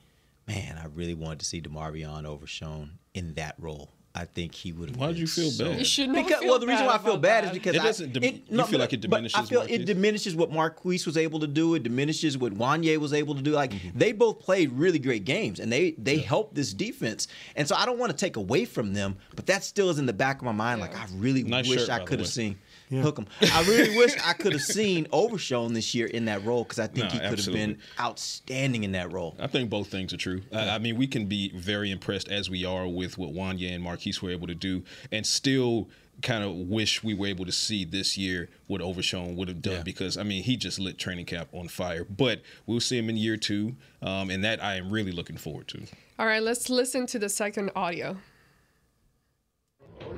man, I really wanted to see DeMarvion Overshown in that role. I think he would have. Why did you feel bad? You should not feel well, the reason why I feel bad is It because doesn't. You feel like it diminishes. I feel Marquise? it diminishes what Marquise was able to do. It diminishes what Wanye was able to do. Like they both played really great games, and they helped this defense. And so I don't want to take away from them, but that still is in the back of my mind. Like I really wish I could have seen. Hook 'em. I really wish I could have seen Overshown this year in that role because I think he could have been outstanding in that role. I think both things are true. I mean, we can be very impressed as we are with what Wanye and Marquise were able to do, and still kind of wish we were able to see this year what Overshown would have done because, I mean, he just lit training camp on fire. But we'll see him in year 2, and that I am really looking forward to. All right, let's listen to the second audio.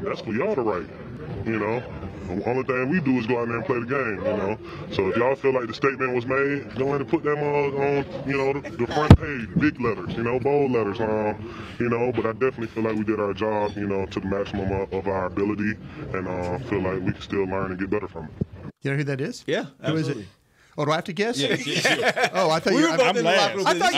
That's for y'all to write, you know. The only thing we do is go out there and play the game, you know. So if y'all feel like the statement was made, go ahead and put them on you know, the front page, big letters, you know, bold letters, you know. But I definitely feel like we did our job, you know, to the maximum of our ability, and feel like we can still learn and get better from it. You know who that is? Yeah, who is it? Oh, do I have to guess? Yeah. Oh, I thought you were. I'm last. I thought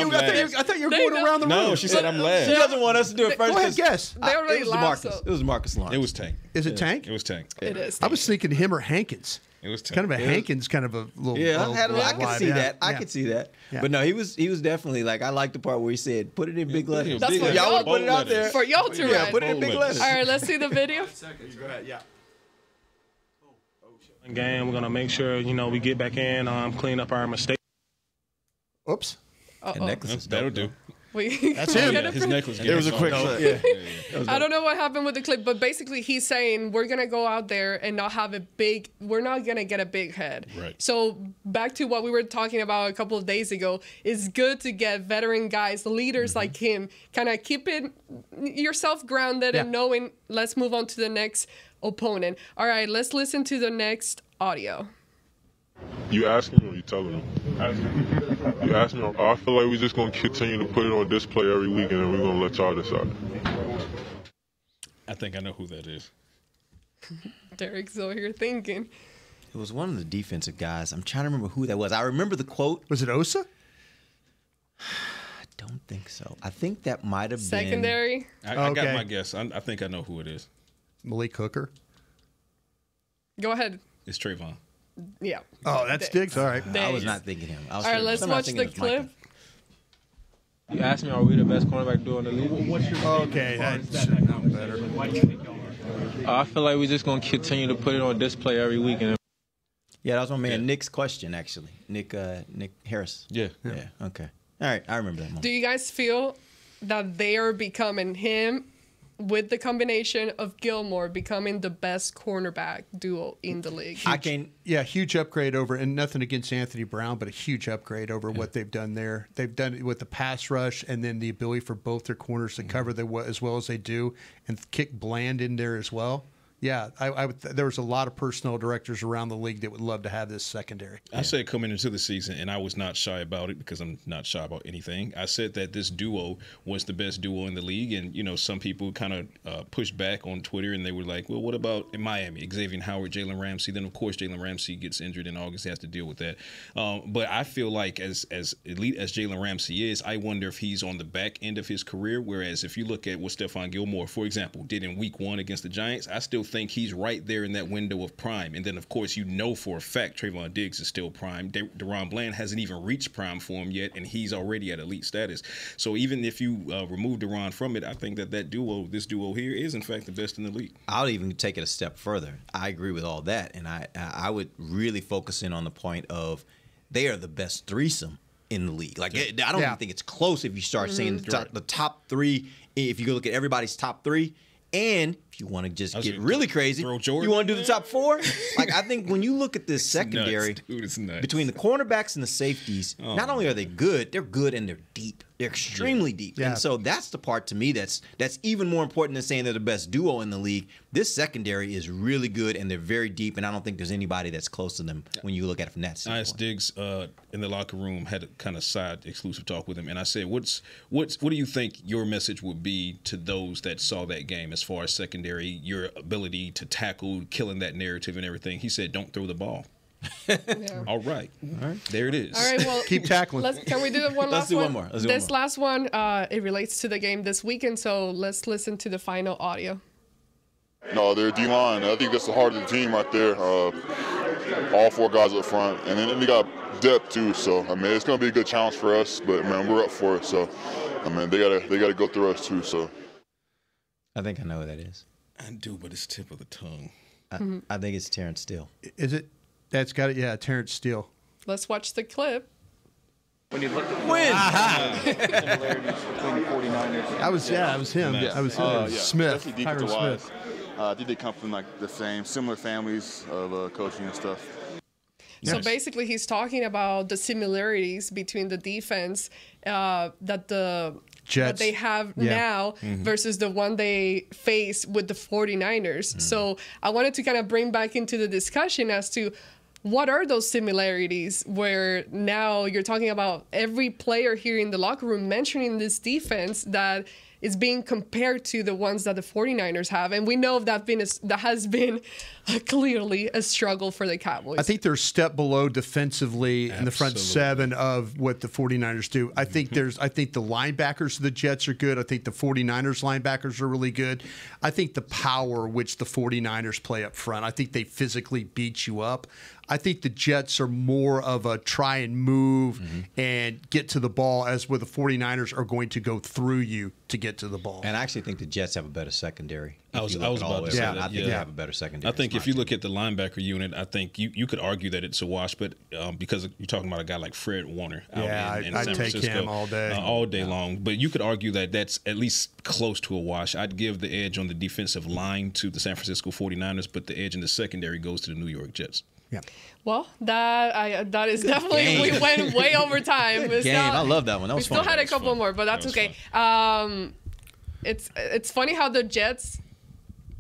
you were going around the room. No, she said I'm last. She doesn't want us to do it first. Go ahead, guess. They already laughed. It was Marcus Lawrence. It was Tank. Is it Tank? It was Tank. It is. I was thinking him or Hankins. It was Tank. Kind of a Hankins, kind of a little. I could see that. I could see that. Yeah. But no, he was definitely like, I like the part where he said, "Put it in big letters." That's for y'all y'all. put it out there For y'all to write. put it in big letters. All right, let's see the video. Go ahead. Yeah. Game, we're gonna make sure we get back in, clean up our mistakes. Oops. And necklaces. That'll do. That's him. His necklace. It was a quick clip. I don't know what happened with the clip, but basically he's saying we're gonna go out there and not have we're not gonna get a big head. Right. So back to what we were talking about a couple of days ago, it's good to get veteran guys, leaders like him, kind of keeping yourself grounded and knowing, let's move on to the next opponent. All right, let's listen to the next audio. You asking me or you telling me? You asking me. I feel like we're just going to continue to put it on display every week, and then we're going to let y'all decide. I think I know who that is. Derek's over here thinking. It was one of the defensive guys. I'm trying to remember who that was. I remember the quote. Was it Osa? I don't think so. I think that might have been Secondary. I got my guess. I think I know who it is. Malik Hooker. Go ahead. It's Trayvon. Yeah. Oh, that's Diggs. All right. I was not thinking him. All right, let's watch the clip. You asked me, are we the best cornerback duo in the league? Okay, that should have known better. I feel like we're just going to continue to put it on display every week. Yeah, that was my man Nick's question, actually. Nick Harris. Yeah. Okay. All right, I remember that moment. Do you guys feel that they are becoming him with the combination of Gilmore becoming the best cornerback duo in the league? Huge upgrade over, and nothing against Anthony Brown, but a huge upgrade over what they've done there. They've done it with the pass rush and then the ability for both their corners to cover as well as they do and kick Bland in there as well. Yeah, there was a lot of personnel directors around the league that would love to have this secondary. I said coming into the season, and I was not shy about it because I'm not shy about anything. I said that this duo was the best duo in the league, and some people kind of pushed back on Twitter, and they were like, "Well, what about in Miami? Xavier Howard, Jalen Ramsey." Then of course Jalen Ramsey gets injured in August; he has to deal with that. But I feel like as elite as Jalen Ramsey is, I wonder if he's on the back end of his career. Whereas if you look at what Stephon Gilmore, for example, did in Week 1 against the Giants, I still think he's right there in that window of prime. And then, of course, you know for a fact Trayvon Diggs is still prime. Deron Bland hasn't even reached prime for him yet, and he's already at elite status. So even if you remove Deron from it, I think that this duo here is, in fact, the best in the league. I'll even take it a step further. I agree with all that, and I would really focus in on the point of they are the best threesome in the league. Like, I don't even think it's close if you start saying the top three. If you go look at everybody's top three, and if you want to just get really crazy, you want to do the top four? Like, I think when you look at this secondary, it's nuts. Between the cornerbacks and the safeties, not only are they good, they're good and they're deep. They're extremely deep. Yeah. And so that's the part to me that's even more important than saying they're the best duo in the league. This secondary is really good and they're very deep, and I don't think there's anybody that's close to them when you look at it from that standpoint. I asked Diggs in the locker room, had a kind of side exclusive talk with him, and I said, what do you think your message would be to those that saw that game as far as secondary, your ability to tackle, killing that narrative and everything? He said, don't throw the ball. All right. There it is. All right, well, keep tackling. Can we do one last one? one? Let's do this one more. last one, it relates to the game this weekend, so let's listen to the final audio. No, they're D-line. I think that's the heart of the team right there. All four guys up front, and then they got depth too. So I mean, it's going to be a good challenge for us, but man, we're up for it. So I mean, they gotta go through us too. So I think I know who that is. I do, but it's tip of the tongue. I think it's Terrence Steele. Is it? That's got it. Yeah, Terrence Steele. Let's watch the clip. When you look at Win. similarities between the 49ers. That was him. I was him. Smith. Especially Tyron defensive-wise. Smith. I think they come from like the similar families of coaching and stuff. So basically, he's talking about the similarities between the defense that they have now versus the one they face with the 49ers. So I wanted to kind of bring back into the discussion as to what are those similarities where now you're talking about every player here in the locker room mentioning this defense that is being compared to the ones that the 49ers have. And we know that has been clearly a struggle for the Cowboys. I think they're a step below defensively in the front seven of what the 49ers do. I think the linebackers of the Jets are good. I think the 49ers linebackers are really good. I think the power which the 49ers play up front, I think they physically beat you up. I think the Jets are more of a try and move and get to the ball, as where the 49ers are going to go through you to get to the ball. And I actually think the Jets have a better secondary. I was about to say that. I think they have a better secondary. I think if you look at the linebacker unit, I think you could argue that it's a wash, but because you're talking about a guy like Fred Warner out in I'd San take Francisco, him all day long. But you could argue that that's at least close to a wash. I'd give the edge on the defensive line to the San Francisco 49ers, but the edge in the secondary goes to the New York Jets. Yeah. Well, that is definitely, we went way over time. I love that one. That was fun. We still had a couple more, but that's okay. It's funny how the Jets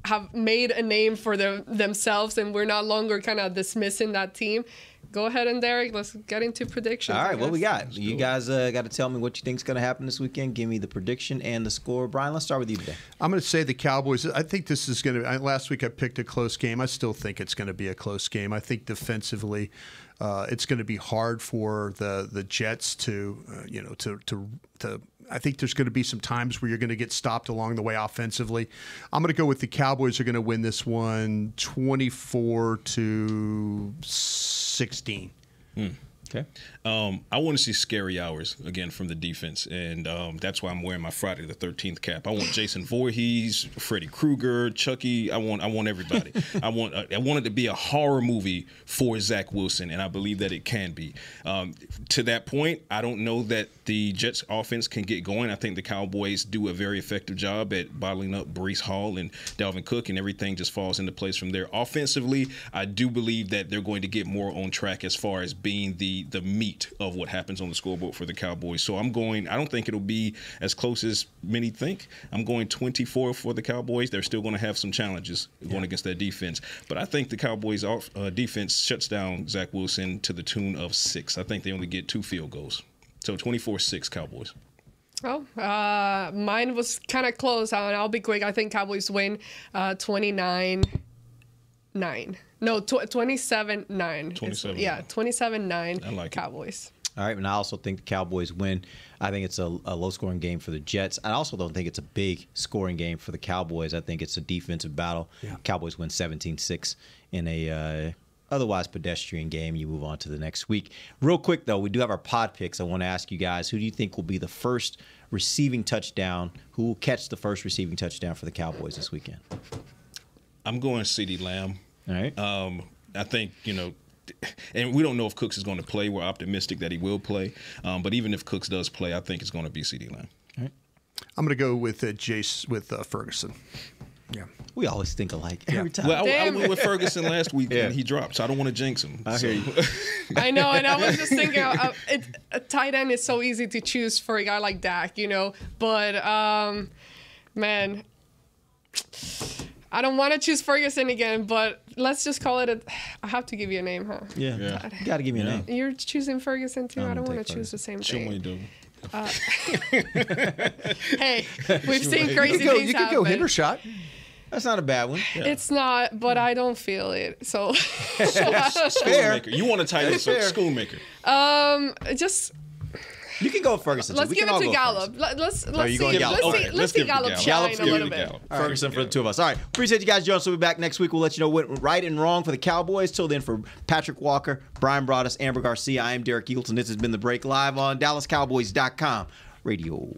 have made a name for themselves, and we're no longer kind of dismissing that team. Go ahead and Derek, let's get into predictions. All right, what we got? You guys got to tell me what you think is going to happen this weekend. Give me the prediction and the score. Brian, let's start with you today. I'm going to say the Cowboys. I think this is going to. Last week I picked a close game. I still think it's going to be a close game. I think defensively, it's going to be hard for the Jets to I think there's going to be some times where you're going to get stopped along the way offensively. I'm going to go with the Cowboys are going to win this one 24-16. Okay. I want to see scary hours again from the defense, and that's why I'm wearing my Friday the 13th cap. I want Jason Voorhees, Freddy Krueger, Chucky. I want everybody. I want it to be a horror movie for Zach Wilson, and I believe that it can be. To that point, I don't know that the Jets offense can get going. I think the Cowboys do a very effective job at bottling up Breece Hall and Dalvin Cook, and everything just falls into place from there. Offensively, I do believe that they're going to get more on track as far as being the meat of what happens on the scoreboard for the Cowboys. So I don't think it'll be as close as many think. I'm going 24 for the Cowboys. They're still going to have some challenges going against that defense. But I think the Cowboys defense shuts down Zach Wilson to the tune of 6. I think they only get 2 field goals. So 24-6 Cowboys. Oh, mine was kind of close. I'll be quick. I think Cowboys win 29-9. No, 27-9. 27. Yeah, 27-9 I like Cowboys. All right, and I also think the Cowboys win. I think it's a low-scoring game for the Jets. I also don't think it's a big scoring game for the Cowboys. I think it's a defensive battle. Yeah. Cowboys win 17-6 in a otherwise pedestrian game. You move on to the next week. Real quick, though, we do have our pod picks. I want to ask you guys, who do you think will be the first receiving touchdown? Who will catch the first receiving touchdown for the Cowboys this weekend? I'm going CeeDee Lamb. All right. I think, and we don't know if Cooks is going to play. We're optimistic that he will play. But even if Cooks does play, I think it's going to be CeeDee Lamb. All right. I'm going to go with Ferguson. Yeah. We always think alike every time. Well, I went with Ferguson last week and he dropped, so I don't want to jinx him. I hear you. I know, and I was just thinking, a tight end is so easy to choose for a guy like Dak, But, man, I don't want to choose Ferguson again, but let's just call it I have to give you a name, huh? Yeah. You got to give me a name. You're choosing Ferguson, too? I don't want to take choose the same Show thing. me do. Hey, we've seen crazy things You could go Hendershot. That's not a bad one. Yeah. It's not, but I don't feel it. So Schoolmaker. You want to tighten this up? Schoolmaker. Just you can go Ferguson. let's give it to Gallup. Let's see Gallup shine a little bit. Ferguson for the two of us. All right. Appreciate you guys joining us. We'll be back next week. We'll let you know what right and wrong for the Cowboys. Till then, for Patrick Walker, Brian Broaddus, Amber Garcia, I am Derek Eagleton. This has been The Break live on DallasCowboys.com radio.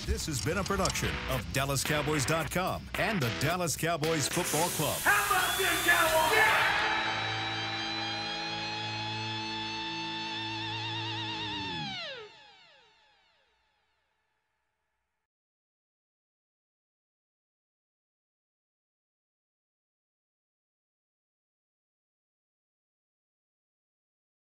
This has been a production of DallasCowboys.com and the Dallas Cowboys Football Club. How about this, Cowboys? Yeah!